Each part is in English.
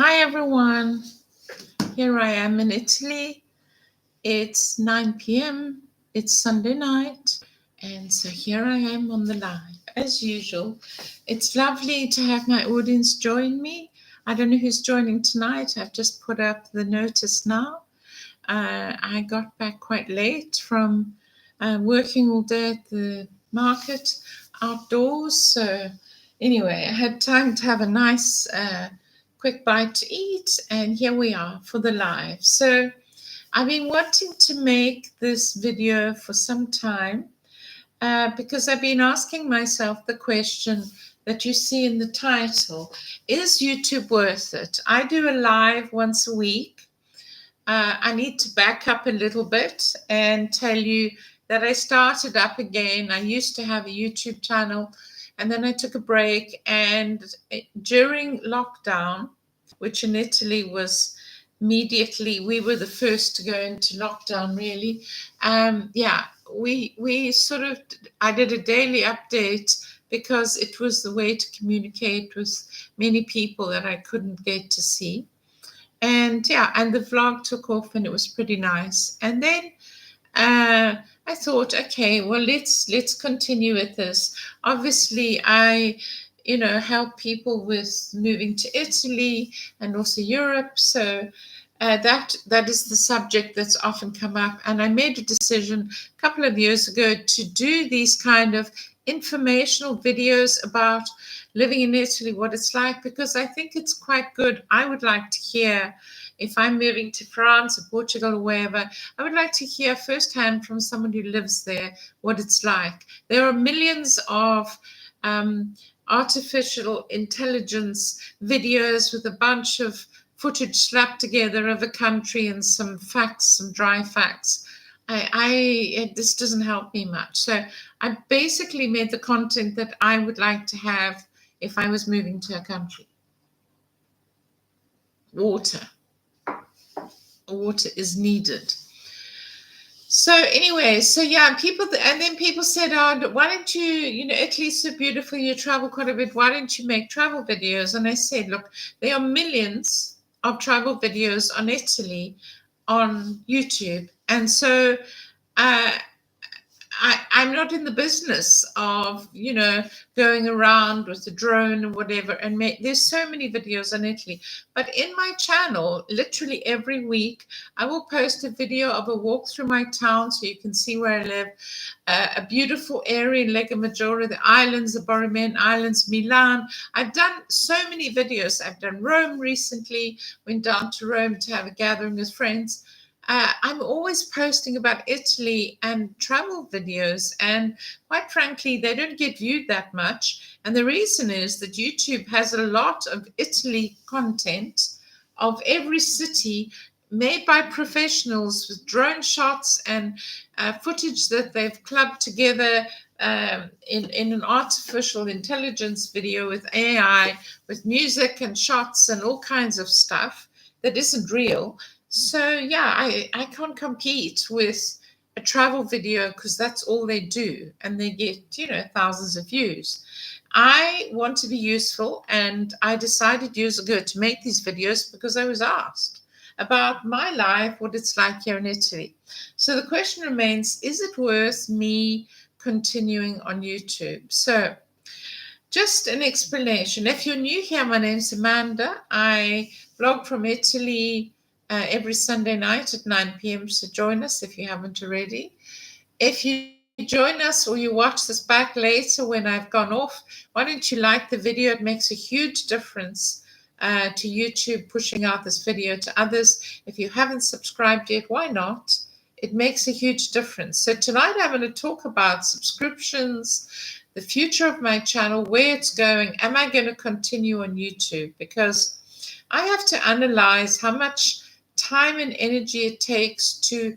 Hi everyone, here I am in Italy. It's 9 p.m. It's Sunday night, and so here I am on the live as usual. It's lovely to have my audience join me. I don't know who's joining tonight. I've just put up the notice now. I got back quite late from working all day at the market outdoors. So, anyway, I had time to have a nice quick bite to eat, and here we are for the live. So, I've been wanting to make this video for some time because I've been asking myself the question that you see in the title: is YouTube worth it? I do a live once a week. I need to back up a little bit and tell you that I started up again. I used to have a YouTube channel and then I took a break. And during lockdown, which in Italy was immediately, we were the first to go into lockdown, really. We sort of, I did a daily update because it was the way to communicate with many people that I couldn't get to see. And the vlog took off and it was pretty nice. And then I thought, okay, well, let's continue with this. Obviously, I help people with moving to Italy and also Europe. So that is the subject that's often come up. And I made a decision a couple of years ago to do these kind of informational videos about living in Italy, what it's like, because I think it's quite good. I would like to hear, if I'm moving to France or Portugal or wherever, I would like to hear firsthand from someone who lives there what it's like. There are millions of artificial intelligence videos with a bunch of footage slapped together of a country and some facts, some dry facts. This doesn't help me much. So I basically made the content that I would like to have if I was moving to a country. Water is needed. So anyway, people said, oh, why don't you, Italy's so beautiful, you travel quite a bit, why don't you make travel videos? And I said, look, there are millions of travel videos on Italy on YouTube. And so I'm not in the business of, going around with a drone or whatever. And there's so many videos on Italy. But in my channel, literally every week, I will post a video of a walk through my town so you can see where I live. A beautiful area in Lega Maggiore, the islands, the Borromean Islands, Milan. I've done so many videos. I've done Rome recently, went down to Rome to have a gathering with friends. I'm always posting about Italy and travel videos, and quite frankly, they don't get viewed that much. And the reason is that YouTube has a lot of Italy content of every city made by professionals with drone shots and footage that they've clubbed together in an artificial intelligence video with AI, with music and shots and all kinds of stuff that isn't real. So I can't compete with a travel video because that's all they do, and they get thousands of views. I want to be useful, and I decided years ago to make these videos because I was asked about my life, what it's like here in Italy. So the question remains, is it worth me continuing on YouTube? So just an explanation. If you're new here, my name's Amanda. I vlog from Italy every Sunday night at 9 p.m. So join us if you haven't already. If you join us or you watch this back later when I've gone off, why don't you like the video? It makes a huge difference to YouTube pushing out this video to others. If you haven't subscribed yet, why not? It makes a huge difference. So tonight I'm going to talk about subscriptions, the future of my channel, where it's going. Am I going to continue on YouTube? Because I have to analyze how much time and energy it takes to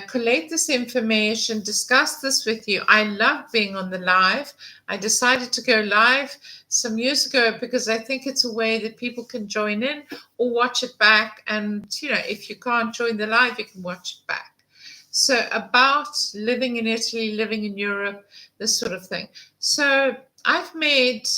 collate this information, discuss this with you. I love being on the live. I decided to go live some years ago because I think it's a way that people can join in or watch it back. And, if you can't join the live, you can watch it back. So about living in Italy, living in Europe, this sort of thing. So I've made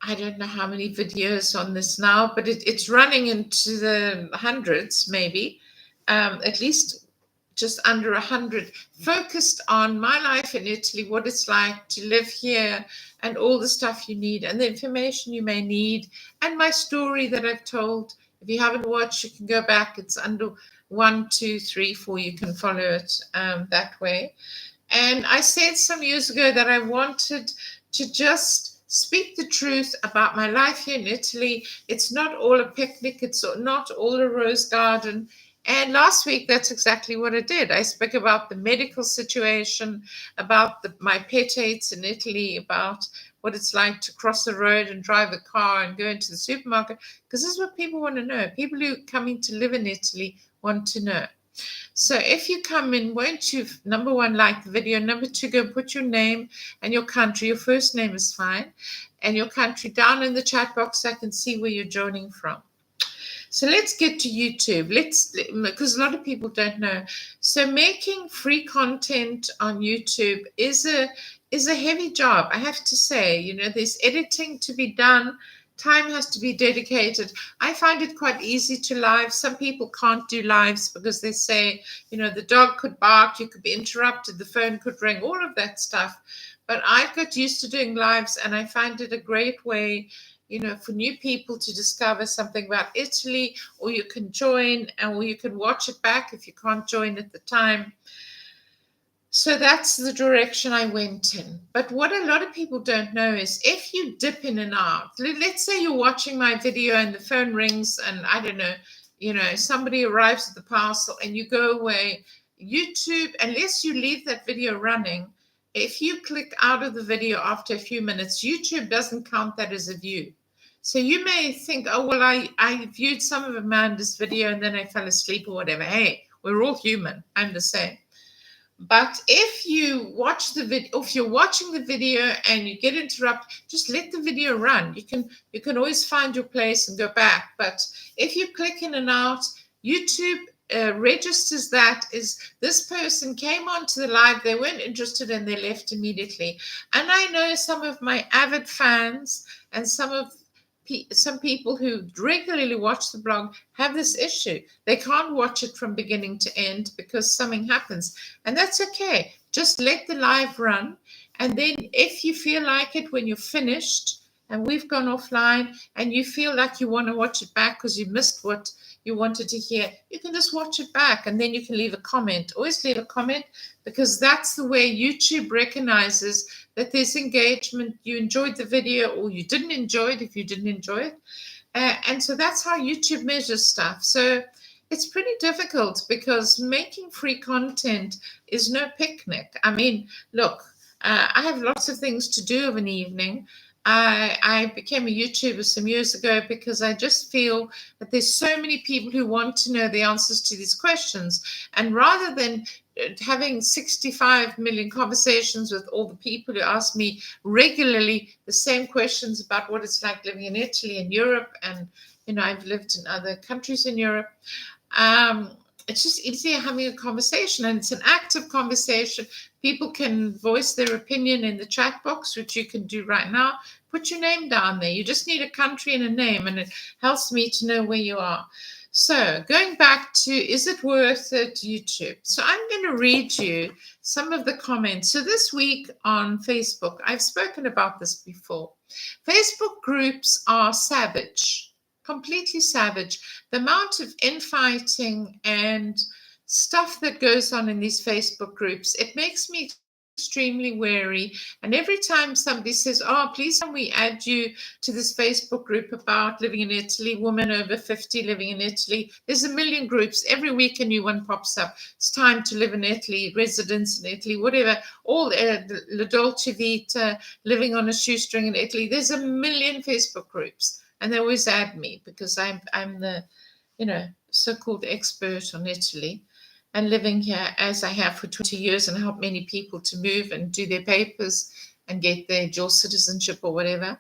I don't know how many videos on this now, but it's running into the hundreds, maybe, at least just under 100, focused on my life in Italy, what it's like to live here, and all the stuff you need, and the information you may need, and my story that I've told. If you haven't watched, you can go back. It's under 1, 2, 3, 4. You can follow it that way. And I said some years ago that I wanted to just speak the truth about my life here in Italy. It's not all a picnic, it's not all a rose garden. And last week, that's exactly what I did. I spoke about the medical situation, about my pet hates in Italy, about what it's like to cross the road and drive a car and go into the supermarket, because this is what people want to know. People who are coming to live in Italy want to know. So if you come in, won't you, number one, like the video, number two, go put your name and your country. Your first name is fine, and your country down in the chat box so I can see where you're joining from. So let's get to YouTube. Because a lot of people don't know. So making free content on YouTube is a heavy job, I have to say. You know, there's editing to be done. Time has to be dedicated. I find it quite easy to live. Some people can't do lives because they say, you know, the dog could bark, you could be interrupted, the phone could ring, all of that stuff. But I got used to doing lives, and I find it a great way, you know, for new people to discover something about Italy, or you can join, or you can watch it back if you can't join at the time. So that's the direction I went in. But what a lot of people don't know is if you dip in and out, let's say you're watching my video and the phone rings and I don't know, you know, somebody arrives at the parcel and you go away, YouTube, unless you leave that video running, if you click out of the video after a few minutes, YouTube doesn't count that as a view. So you may think, oh, well, I viewed some of Amanda's video and then I fell asleep or whatever. Hey, we're all human. I'm the same. But if you watch the video, if you're watching the video and you get interrupted, just let the video run. You can always find your place and go back. But if you click in and out, YouTube registers that is this person came onto the live, they weren't interested and they left immediately. And I know some of my avid fans and some people who regularly watch the blog have this issue. They can't watch it from beginning to end because something happens. And that's okay. Just let the live run. And then if you feel like it when you're finished and we've gone offline and you feel like you want to watch it back because you missed what you wanted to hear, you can just watch it back and then you can leave a comment. Always leave a comment, because that's the way YouTube recognizes that there's engagement. You enjoyed the video or you didn't enjoy it if you didn't enjoy it. And so that's how YouTube measures stuff. So it's pretty difficult because making free content is no picnic. I mean, look, I have lots of things to do of an evening. I became a YouTuber some years ago because I just feel that there's so many people who want to know the answers to these questions. And rather than having 65 million conversations with all the people who ask me regularly the same questions about what it's like living in Italy and Europe, and you know, I've lived in other countries in Europe. It's just easier having a conversation, and it's an active conversation. People can voice their opinion in the chat box, which you can do right now. Put your name down there. You just need a country and a name, and it helps me to know where you are. So going back to, is it worth it, YouTube? So I'm going to read you some of the comments. So this week on Facebook, I've spoken about this before. Facebook groups are savage. Completely savage. The amount of infighting and stuff that goes on in these Facebook groups, it makes me extremely wary. And every time somebody says, oh, please can we add you to this Facebook group about living in Italy, women over 50 living in Italy, there's a million groups. Every week a new one pops up. It's time to live in Italy, residence in Italy, whatever, all La Dolce Vita, living on a shoestring in Italy. There's a million Facebook groups. And they always add me because I'm the, you know, so-called expert on Italy, and living here as I have for 20 years and help many people to move and do their papers and get their dual citizenship or whatever.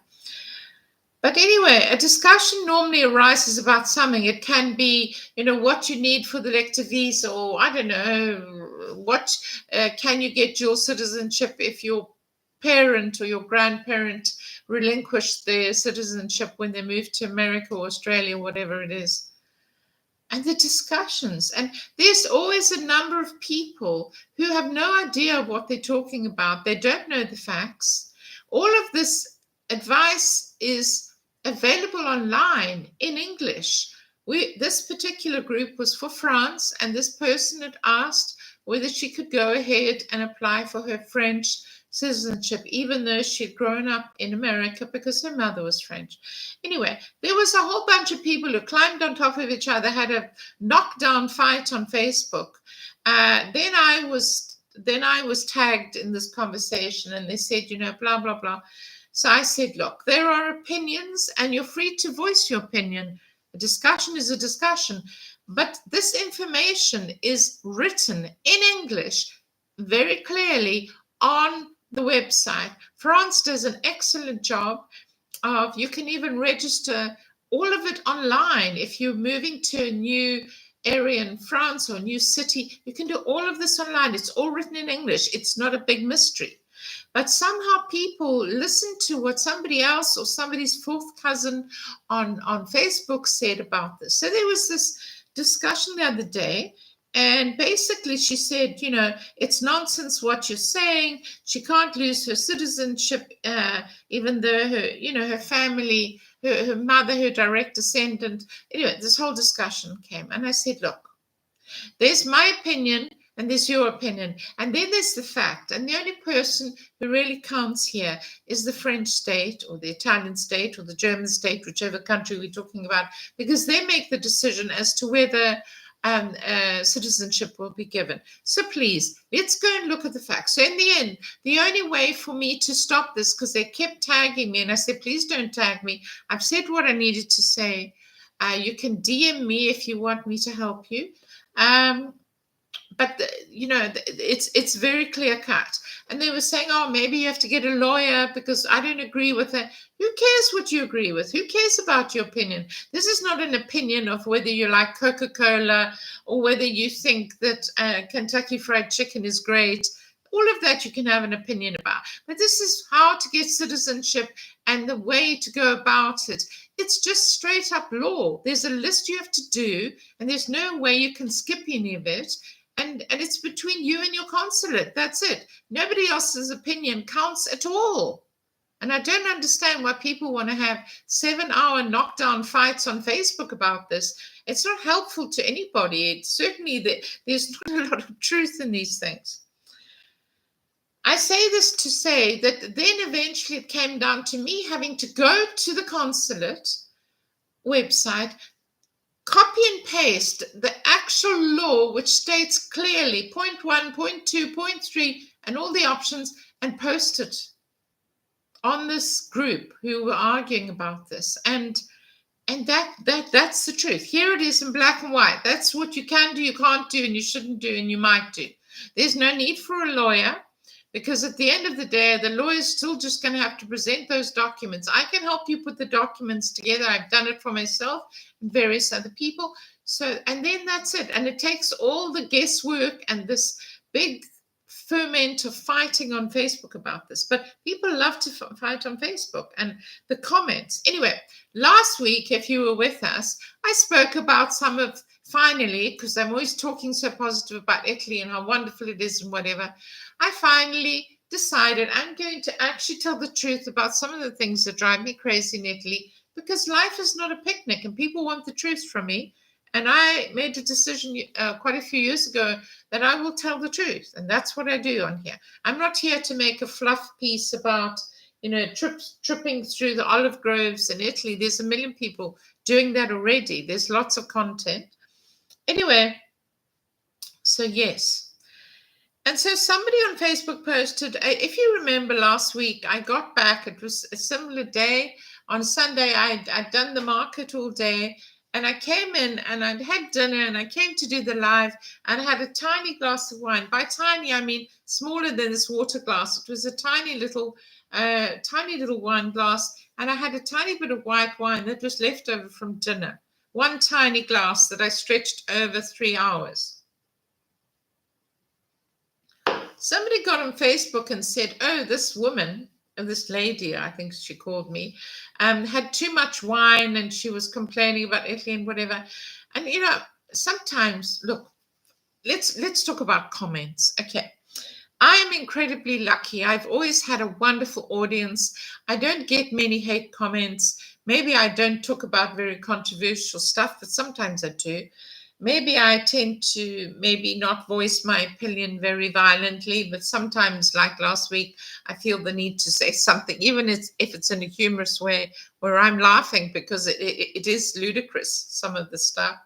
But anyway, a discussion normally arises about something. It can be, you know, what you need for the lector visa, or I don't know, what can you get dual citizenship if your parent or your grandparent relinquish their citizenship when they move to America or Australia, whatever it is. And the discussions. And there's always a number of people who have no idea what they're talking about. They don't know the facts. All of this advice is available online in English. This particular group was for France, and this person had asked whether she could go ahead and apply for her French citizenship, even though she'd grown up in America because her mother was French. Anyway, there was a whole bunch of people who climbed on top of each other, had a knockdown fight on Facebook. Then I was tagged in this conversation, and they said, blah, blah, blah. So I said, look, there are opinions, and you're free to voice your opinion. A discussion is a discussion. But this information is written in English very clearly on the website. France does an excellent job of, you can even register all of it online. If you're moving to a new area in France or a new city, you can do all of this online. It's all written in English. It's not a big mystery. But somehow people listen to what somebody else or somebody's fourth cousin on Facebook said about this. So there was this discussion the other day, and basically she said, it's nonsense what you're saying. She can't lose her citizenship, even though her family, her mother, her direct descendant. Anyway, this whole discussion came, and I said, look, there's my opinion and there's your opinion, and then there's the fact, and the only person who really counts here is the French state or the Italian state or the German state, whichever country we're talking about, because they make the decision as to whether citizenship will be given. So please, let's go and look at the facts. So in the end, the only way for me to stop this, because they kept tagging me, and I said, please don't tag me. I've said what I needed to say. You can DM me if you want me to help you. But it's very clear cut. And they were saying, oh, maybe you have to get a lawyer because I don't agree with it. Who cares what you agree with? Who cares about your opinion? This is not an opinion of whether you like Coca-Cola or whether you think that Kentucky Fried Chicken is great. All of that you can have an opinion about. But this is how to get citizenship and the way to go about it. It's just straight up law. There's a list you have to do, and there's no way you can skip any of it. And it's between you and your consulate. That's it. Nobody else's opinion counts at all. And I don't understand why people want to have 7-hour knockdown fights on Facebook about this. It's not helpful to anybody. It's certainly there's not a lot of truth in these things. I say this to say that then eventually it came down to me having to go to the consulate website, copy and paste the actual law, which states clearly point 1, point 2, point 3, and all the options, and post it on this group who were arguing about this. And that's the truth. Here it is in black and white. That's what you can do, you can't do, and you shouldn't do, and you might do. There's no need for a lawyer, because at the end of the day, the lawyer's still just going to have to present those documents. I can help you put the documents together. I've done it for myself and various other people. So, and then that's it. And it takes all the guesswork and this big ferment of fighting on Facebook about this. But people love to fight on Facebook and the comments. Anyway, last week, if you were with us, I spoke about some of, finally, because I'm always talking so positive about Italy and how wonderful it is and whatever, I finally decided I'm going to actually tell the truth about some of the things that drive me crazy in Italy, because life is not a picnic and people want the truth from me. And I made a decision quite a few years ago that I will tell the truth. And that's what I do on here. I'm not here to make a fluff piece about, tripping through the olive groves in Italy. There's 1 million people doing that already. There's lots of content. Anyway, so yes. And so somebody on Facebook posted, if you remember last week, I got back, it was a similar day. On Sunday, I'd done the market all day, and I came in and I'd had dinner, and I came to do the live, and I had a tiny glass of wine. By tiny, I mean smaller than this water glass. It was a tiny little wine glass, and I had a tiny bit of white wine that was left over from dinner. One tiny glass that I stretched over 3 hours. Somebody got on Facebook and said, oh, this woman this lady, I think she called me, had too much wine and she was complaining about Italy and whatever. And sometimes, look, let's talk about comments. Okay. I am incredibly lucky. I've always had a wonderful audience. I don't get many hate comments. Maybe I don't talk about very controversial stuff, but sometimes I do. Maybe I tend to maybe not voice my opinion very violently, but sometimes, like last week, I feel the need to say something, even if it's in a humorous way, where I'm laughing because it is ludicrous, some of the stuff.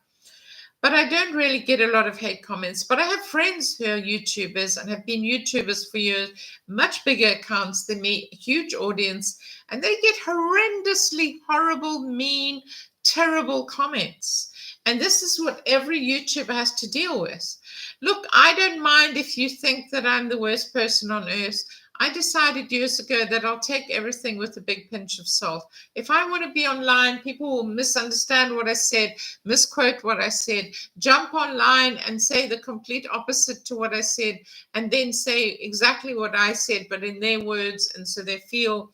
But I don't really get a lot of hate comments. But I have friends who are YouTubers and have been YouTubers for years, much bigger accounts than me, huge audience, and they get horrendously horrible, mean, terrible comments. And this is what every YouTuber has to deal with. Look, I don't mind if you think that I'm the worst person on earth. I decided years ago that I'll take everything with a big pinch of salt. If I want to be online, people will misunderstand what I said, misquote what I said, jump online and say the complete opposite to what I said, and then say exactly what I said, but in their words, and so they feel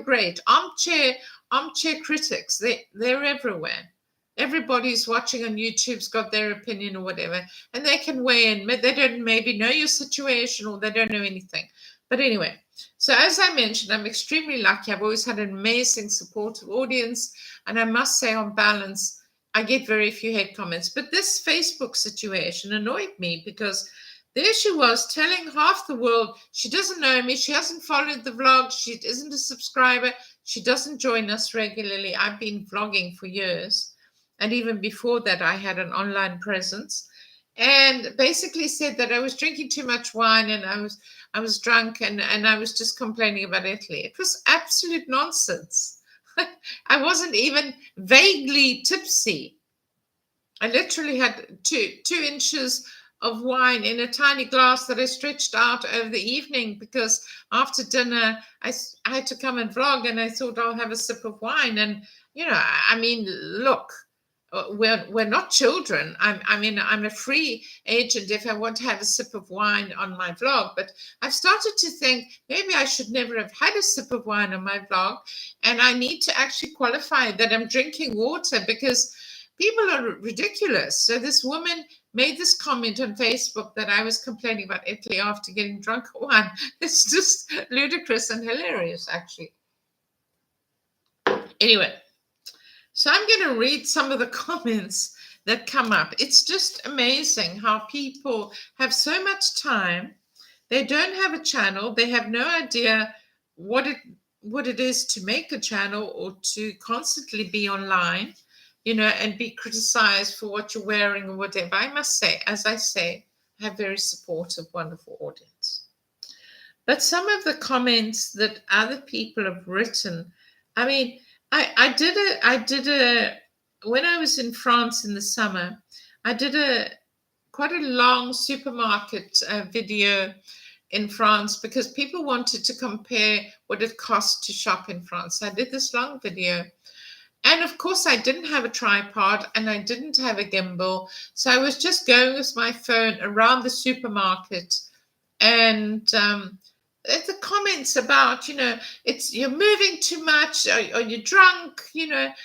great. Armchair critics, they're everywhere. Everybody's watching on YouTube's got their opinion or whatever, and they can weigh in. They don't maybe know your situation or they don't know anything. But anyway, so as I mentioned, I'm extremely lucky. I've always had an amazing supportive audience, and I must say, on balance, I get very few hate comments. But this Facebook situation annoyed me because there she was telling half the world she doesn't know me, she hasn't followed the vlog, she isn't a subscriber, she doesn't join us regularly. I've been vlogging for years, and even before that, I had an online presence, and basically said that I was drinking too much wine and I was drunk and I was just complaining about Italy. It was absolute nonsense. I wasn't even vaguely tipsy. I literally had two inches of wine in a tiny glass that I stretched out over the evening because after dinner I had to come and vlog, and I thought I'll have a sip of wine. And I mean, look, we're not children. I'm a free agent if I want to have a sip of wine on my vlog. But I've started to think maybe I should never have had a sip of wine on my vlog, and I need to actually qualify that I'm drinking water because people are ridiculous. So this woman made this comment on Facebook that I was complaining about Italy after getting drunk on wine. It's just ludicrous and hilarious, actually. Anyway. So I'm going to read some of the comments that come up. It's just amazing how people have so much time. They don't have a channel. They have no idea what it is to make a channel or to constantly be online, and be criticized for what you're wearing or whatever. I must say, as I say, I have very supportive, wonderful audience. But some of the comments that other people have written, I mean, I did a when I was in France in the summer, I did quite a long supermarket video in France because people wanted to compare what it cost to shop in France. I did this long video, and of course I didn't have a tripod and I didn't have a gimbal, so I was just going with my phone around the supermarket, and the comments about, it's you're moving too much, or you're drunk, people are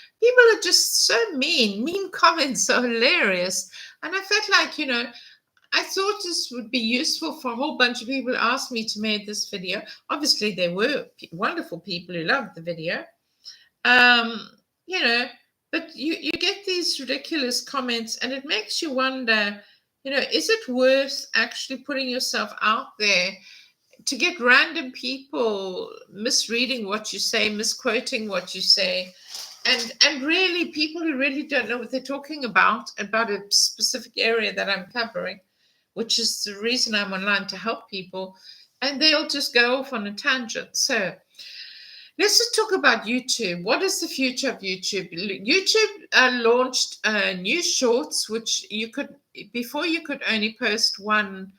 just so mean comments are hilarious. And I felt like, I thought this would be useful for a whole bunch of people who asked me to make this video. Obviously there were wonderful people who loved the video, but you get these ridiculous comments, and it makes you wonder, is it worth actually putting yourself out there to get random people misreading what you say, misquoting what you say, and really people who really don't know what they're talking about a specific area that I'm covering, which is the reason I'm online, to help people, and they'll just go off on a tangent. So let's just talk about YouTube. What is the future of YouTube? YouTube launched new shorts, which before you could only post 1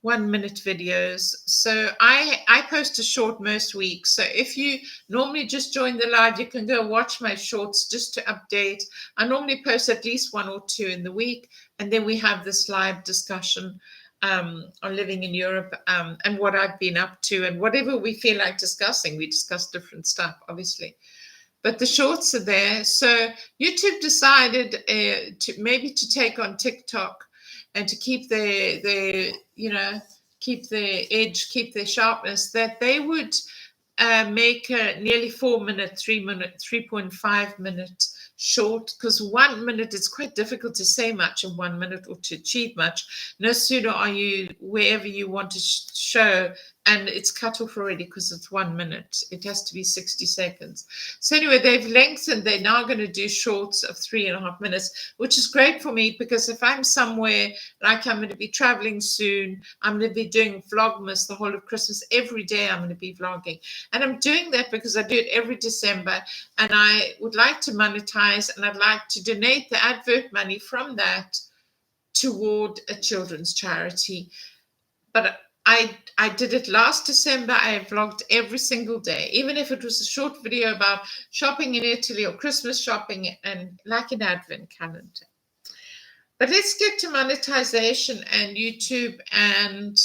minute videos. So I post a short most weeks. So if you normally just join the live, you can go watch my shorts just to update. I normally post at least 1 or 2 in the week, and then we have this live discussion on living in Europe, and what I've been up to, and whatever we feel like discussing. We discuss different stuff, obviously. But the shorts are there. So YouTube decided to take on TikTok and to keep keep their edge, keep their sharpness, that they would make a nearly 4 minute, 3.5 minute short, because 1 minute, it's quite difficult to say much in 1 minute or to achieve much. No sooner are you wherever you want to show and it's cut off already because it's 1 minute. It has to be 60 seconds. So anyway, they've lengthened. They're now going to do shorts of 3.5 minutes, which is great for me, because if I'm somewhere, like I'm going to be traveling soon, I'm going to be doing Vlogmas the whole of Christmas. Every day I'm going to be vlogging. And I'm doing that because I do it every December, and I would like to monetize, and I'd like to donate the advert money from that toward a children's charity. But I did it last December. I vlogged every single day, even if it was a short video about shopping in Italy or Christmas shopping, and like an advent calendar. But let's get to monetization and YouTube, and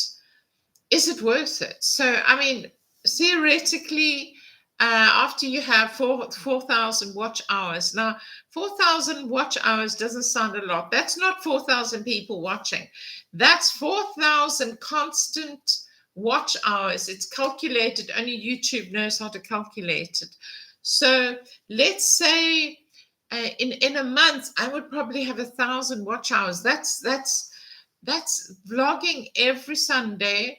is it worth it? So, I mean, theoretically, after you have 4,000 watch hours. Now, 4,000 watch hours doesn't sound a lot. That's not 4,000 people watching. That's 4,000 constant watch hours. It's calculated. Only YouTube knows how to calculate it. So let's say in a month, I would probably have 1,000 watch hours. That's vlogging every Sunday.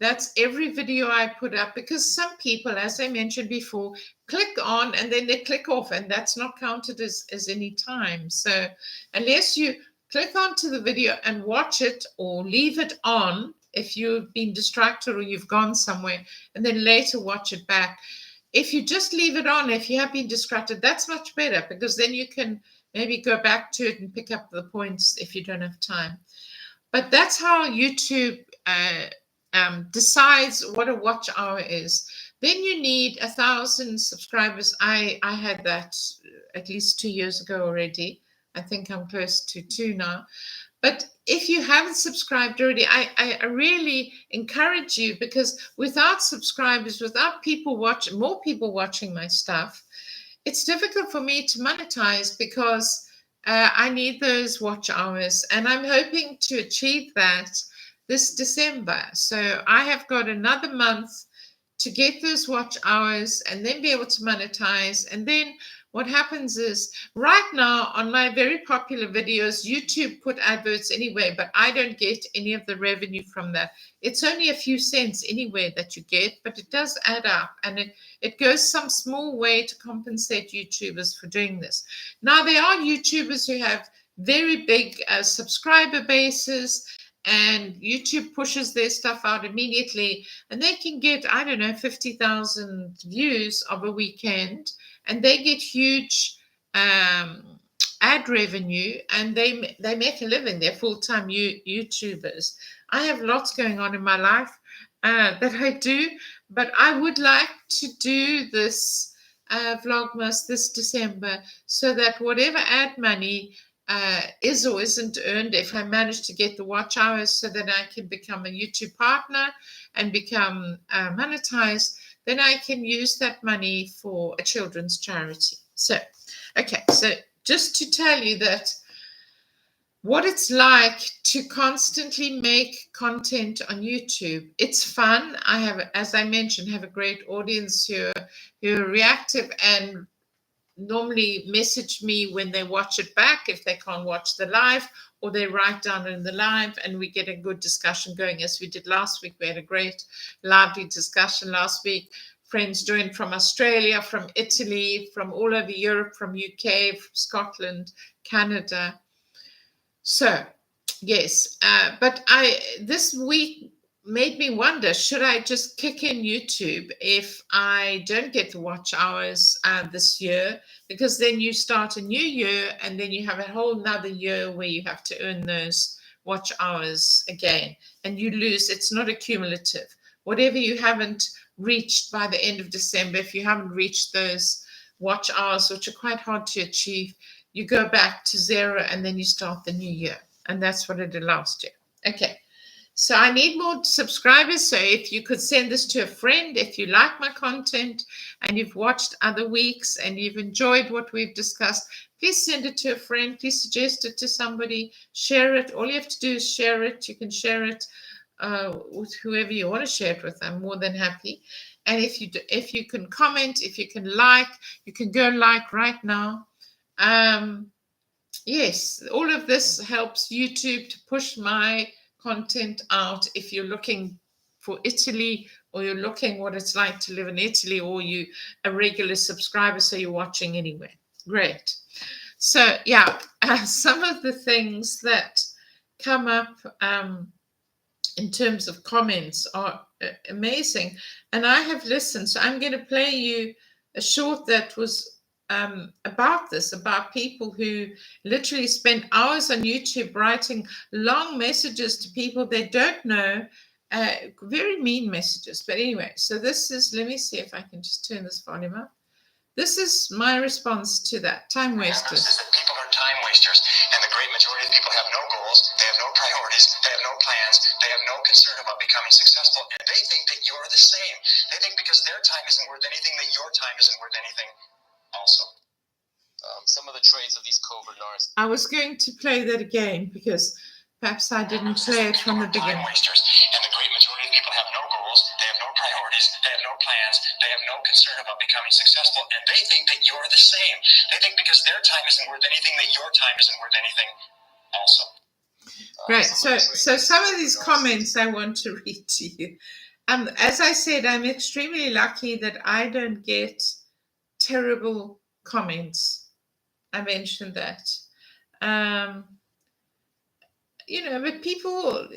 That's every video I put up, because some people, as I mentioned before, click on and then they click off, and that's not counted as any time. So unless you click onto the video and watch it, or leave it on if you've been distracted or you've gone somewhere, and then later watch it back. If you just leave it on, if you have been distracted, that's much better, because then you can maybe go back to it and pick up the points if you don't have time. But that's how YouTube decides what a watch hour is. Then you need 1,000 subscribers. I had that at least 2 years ago already. I think I'm close to 2 now. But if you haven't subscribed already, I really encourage you, because without subscribers, without more people watching my stuff, it's difficult for me to monetize, because I need those watch hours, and I'm hoping to achieve that this December. So I have got another month to get those watch hours and then be able to monetize. And then what happens is, right now on my very popular videos, YouTube put adverts anyway, but I don't get any of the revenue from that. It's only a few cents anyway that you get, but it does add up, and it goes some small way to compensate YouTubers for doing this. Now, there are YouTubers who have very big subscriber bases, and YouTube pushes their stuff out immediately, and they can get, I don't know, 50,000 views of a weekend, and they get huge ad revenue, and they make a living. They're full-time YouTubers. I have lots going on in my life that I do, but I would like to do this Vlogmas this December, so that whatever ad money is or isn't earned, if I manage to get the watch hours so that I can become a YouTube partner and become monetized, then I can use that money for a children's charity. So, okay, so just to tell you that what it's like to constantly make content on YouTube. It's fun. I have, as I mentioned, have a great audience who are reactive and normally message me when they watch it back, if they can't watch the live, or they write down in the live, and we get a good discussion going, as we did last week. We had a great lively discussion last week. Friends joined from Australia, from Italy, from all over Europe, from UK, from Scotland, Canada. So yes, but this week made me wonder, should I just kick in YouTube if I don't get the watch hours this year? Because then you start a new year, and then you have a whole nother year where you have to earn those watch hours again, and you lose. It's not accumulative. Whatever you haven't reached by the end of December, if you haven't reached those watch hours, which are quite hard to achieve, you go back to zero, and then you start the new year. And that's what I did last year. Okay. So I need more subscribers. So if you could send this to a friend, if you like my content and you've watched other weeks and you've enjoyed what we've discussed, please send it to a friend. Please suggest it to somebody. Share it. All you have to do is share it. You can share it with whoever you want to share it with. I'm more than happy. And if you can comment, if you can like, you can go like right now. Yes, all of this helps YouTube to push my content out. If you're looking for Italy, or you're looking what it's like to live in Italy, or you a regular subscriber, so you're watching anyway. Great. So yeah, some of the things that come up in terms of comments are amazing, and I have listened. So I'm going to play you a short that was about this, about people who literally spend hours on YouTube writing long messages to people they don't know, very mean messages. But anyway, so this is, let me see if I can just turn this volume up. This is my response to that. Time wasters. Is that people are time wasters, and the great majority of people have no goals, they have no priorities, they have no plans, they have no concern about becoming successful, and they think that you're the same. They think because their time isn't worth anything, that your time isn't worth anything also. Some of the traits of these covert narcissists. I was going to play that again because perhaps I didn't play it from the beginning. Time wasters, and the great majority of people have no goals, they have no priorities, they have no plans, they have no concern about becoming successful, and they think that you're the same. They think because their time isn't worth anything, that your time isn't worth anything also. Right. So some of these comments I want to read to you. As I said, I'm extremely lucky that I don't get terrible comments. I mentioned that. But people,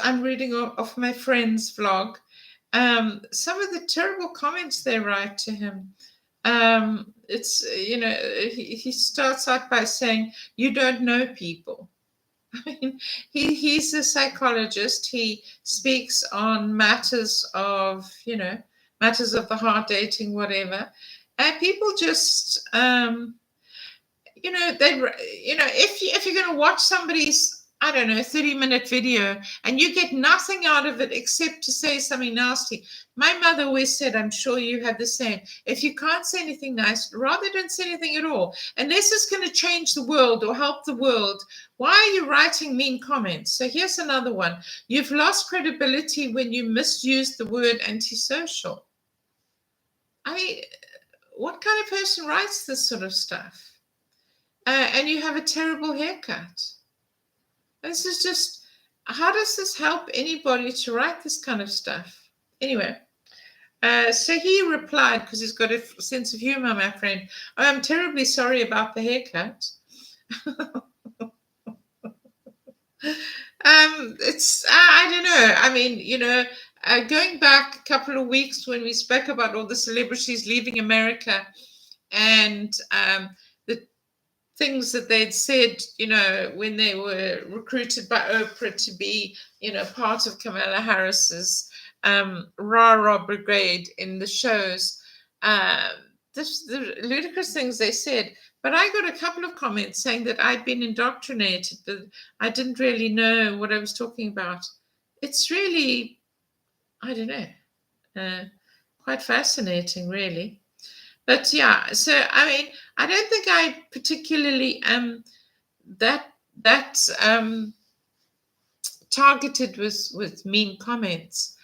I'm reading off my friend's vlog. Some of the terrible comments they write to him. He starts out by saying, "You don't know people." I mean, he's a psychologist. He speaks on matters of the heart, dating, whatever. And people just, if you're going to watch somebody's, I don't know, 30-minute video and you get nothing out of it except to say something nasty. My mother always said, I'm sure you have the same. If you can't say anything nice, rather don't say anything at all. Unless it's going to change the world or help the world, why are you writing mean comments? So here's another one. You've lost credibility when you misuse the word antisocial. I mean, what kind of person writes this sort of stuff? And you have a terrible haircut. This is just, how does this help anybody to write this kind of stuff? Anyway, so he replied, because he's got a sense of humor, my friend. Oh, I'm terribly sorry about the haircut. I don't know. I mean, going back a couple of weeks when we spoke about all the celebrities leaving America and the things that they'd said, when they were recruited by Oprah to be, part of Kamala Harris's rah-rah brigade in the shows. The ludicrous things they said. But I got a couple of comments saying that I'd been indoctrinated, that I didn't really know what I was talking about. It's really, I don't know, quite fascinating, really. But yeah, so I mean, I don't think I particularly am that targeted with mean comments.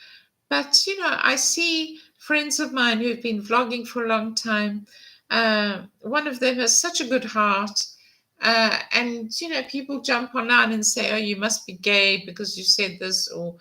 But I see friends of mine who've been vlogging for a long time. One of them has such a good heart. And people jump online and say, "Oh, you must be gay because you said this," or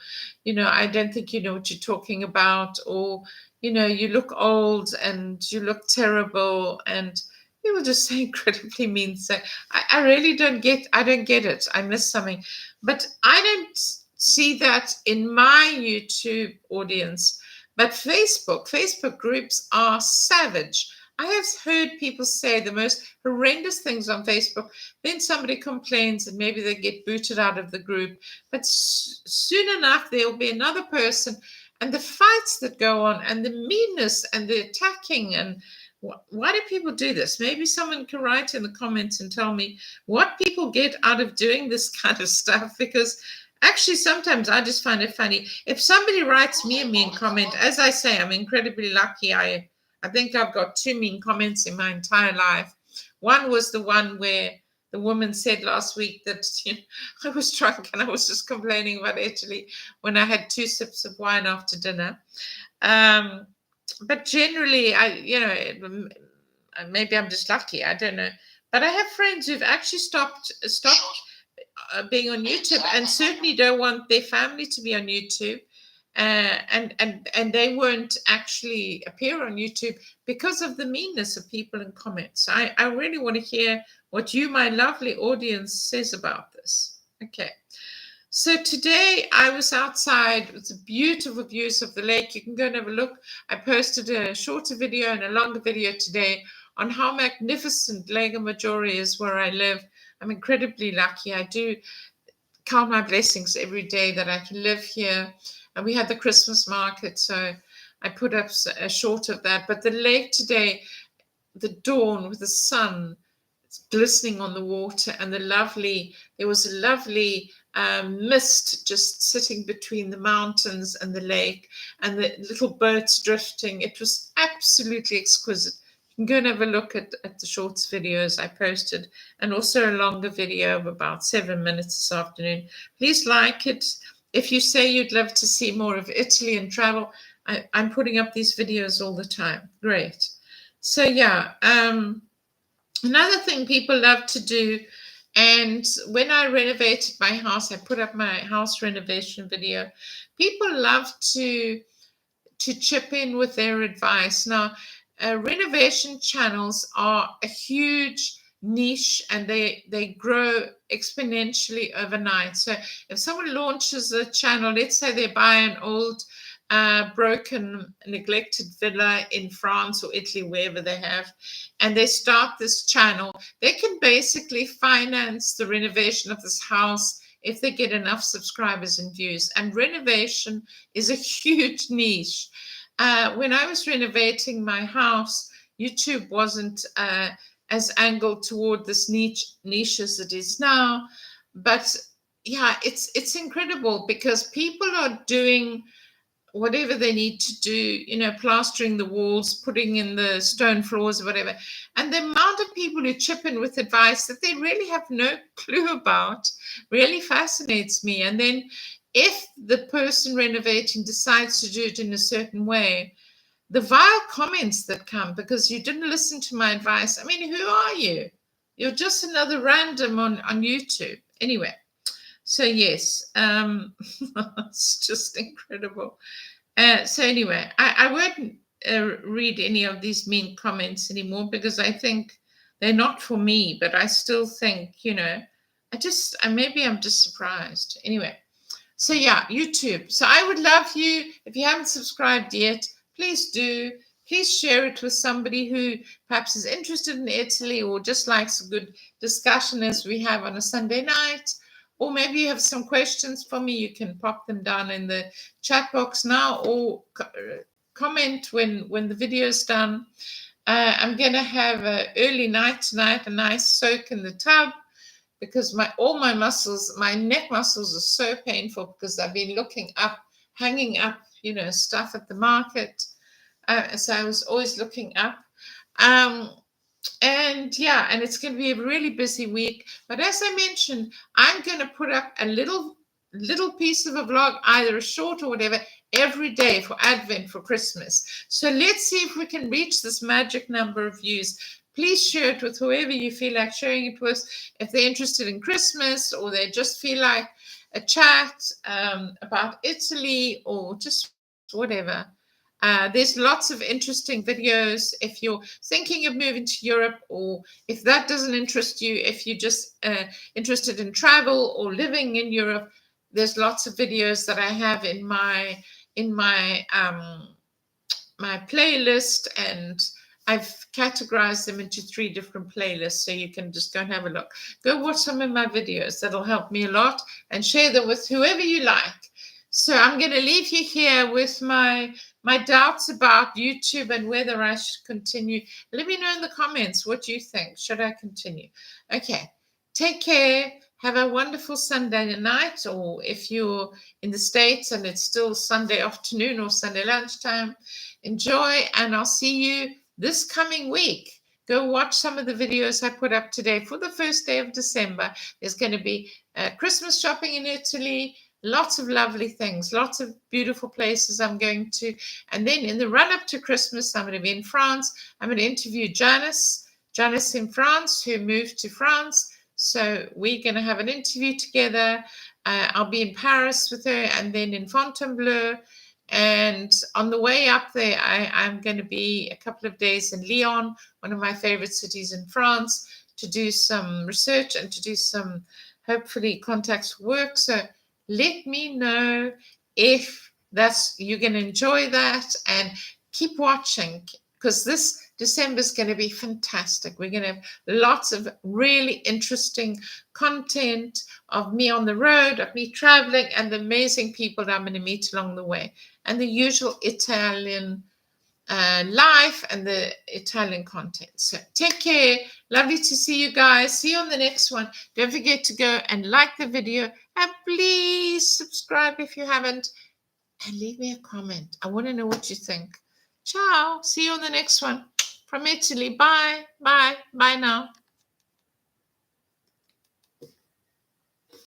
"I don't think you know what you're talking about," or "You look old and you look terrible," and people just say incredibly mean things. I really don't get it. I miss something. But I don't see that in my YouTube audience. But Facebook groups are savage. I have heard people say the most horrendous things on Facebook. Then somebody complains and maybe they get booted out of the group. But soon enough, there'll be another person. And the fights that go on and the meanness and the attacking. And why do people do this? Maybe someone can write in the comments and tell me what people get out of doing this kind of stuff. Because Actually, sometimes I just find it funny. If somebody writes me a mean comment, as I say, I'm incredibly lucky. I think I've got 2 mean comments in my entire life. One was the one where the woman said last week that I was drunk and I was just complaining about Italy when I had 2 sips of wine after dinner. But generally, maybe I'm just lucky. I don't know. But I have friends who've actually stopped being on YouTube, and certainly don't want their family to be on YouTube, and they won't actually appear on YouTube because of the meanness of people in comments. I really want to hear what you, my lovely audience, says about this. Okay. So today I was outside with the beautiful views of the lake. You can go and have a look. I posted a shorter video and a longer video today on how magnificent Lago Maggiore is where I live. I'm incredibly lucky. I do count my blessings every day that I can live here. And we had the Christmas market, so I put up a short of that. But the lake today, the dawn with the sun glistening on the water, and there was a lovely mist just sitting between the mountains and the lake, and the little boats drifting. It was absolutely exquisite. You can go and have a look at the shorts videos I posted, and also a longer video of about 7 minutes this afternoon. Please like it. If you say you'd love to see more of Italy and travel, I'm putting up these videos all the time. Great. So yeah, another thing people love to do, and when I renovated my house, I put up my house renovation video. People love to chip in with their advice. Now, renovation channels are a huge niche, and they grow exponentially overnight. So if someone launches a channel, let's say they buy an old broken, neglected villa in France or Italy, wherever they have, and they start this channel, they can basically finance the renovation of this house if they get enough subscribers and views. And renovation is a huge niche. When I was renovating my house, YouTube wasn't as angled toward this niche as it is now. But yeah, it's incredible because people are doing whatever they need to do, plastering the walls, putting in the stone floors, or whatever. And the amount of people who chip in with advice that they really have no clue about really fascinates me. And then if the person renovating decides to do it in a certain way, the vile comments that come because you didn't listen to my advice. I mean, who are you? You're just another random on YouTube. Anyway. So yes, it's just incredible. So anyway, I won't read any of these mean comments anymore because I think they're not for me. But I still think, maybe I'm just surprised. Anyway, so yeah, YouTube. So I would love you, if you haven't subscribed yet, please do. Please share it with somebody who perhaps is interested in Italy or just likes a good discussion as we have on a Sunday night. Or maybe you have some questions for me. You can pop them down in the chat box now, or comment when the video is done. I'm going to have an early night tonight, a nice soak in the tub, because all my muscles, my neck muscles are so painful because I've been hanging up, stuff at the market. So I was always looking up. And it's going to be a really busy week. But as I mentioned, I'm going to put up a little piece of a vlog, either a short or whatever, every day for Advent, for Christmas. So let's see if we can reach this magic number of views. Please share it with whoever you feel like sharing it with. If they're interested in Christmas, or they just feel like a chat about Italy, or just whatever. There's lots of interesting videos if you're thinking of moving to Europe, or if that doesn't interest you, if you're just interested in travel or living in Europe. There's lots of videos that I have in my my playlist, and I've categorized them into 3 different playlists, so you can just go and have a look. Go watch some of my videos. That'll help me a lot, and share them with whoever you like. So I'm going to leave you here with my doubts about YouTube and whether I should continue. Let me know in the comments what you think. Should I continue? Okay. take care. Have a wonderful Sunday night, or if you're in the States and it's still Sunday afternoon or Sunday lunchtime, enjoy, and I'll see you this coming week. Go watch some of the videos I put up today for the first day of December. There's going to be Christmas shopping in Italy, lots of lovely things, lots of beautiful places I'm going to. And then in the run up to Christmas, I'm going to be in France. I'm going to interview Janice in France, who moved to France. So we're going to have an interview together. I'll be in Paris with her, and then in Fontainebleau. And on the way up there, I'm going to be a couple of days in Lyon, one of my favorite cities in France, to do some research and to do some, hopefully, contacts work. So let me know if you're going to enjoy that, and keep watching, because this December is going to be fantastic. We're going to have lots of really interesting content of me on the road, of me traveling, and the amazing people that I'm going to meet along the way, and the usual Italian life and the Italian content. So take care. Lovely to see you guys. See you on the next one. Don't forget to go and like the video, and please subscribe if you haven't, and leave me a comment. I want to know what you think. Ciao. See you on the next one from Italy. Bye. Bye. Bye now.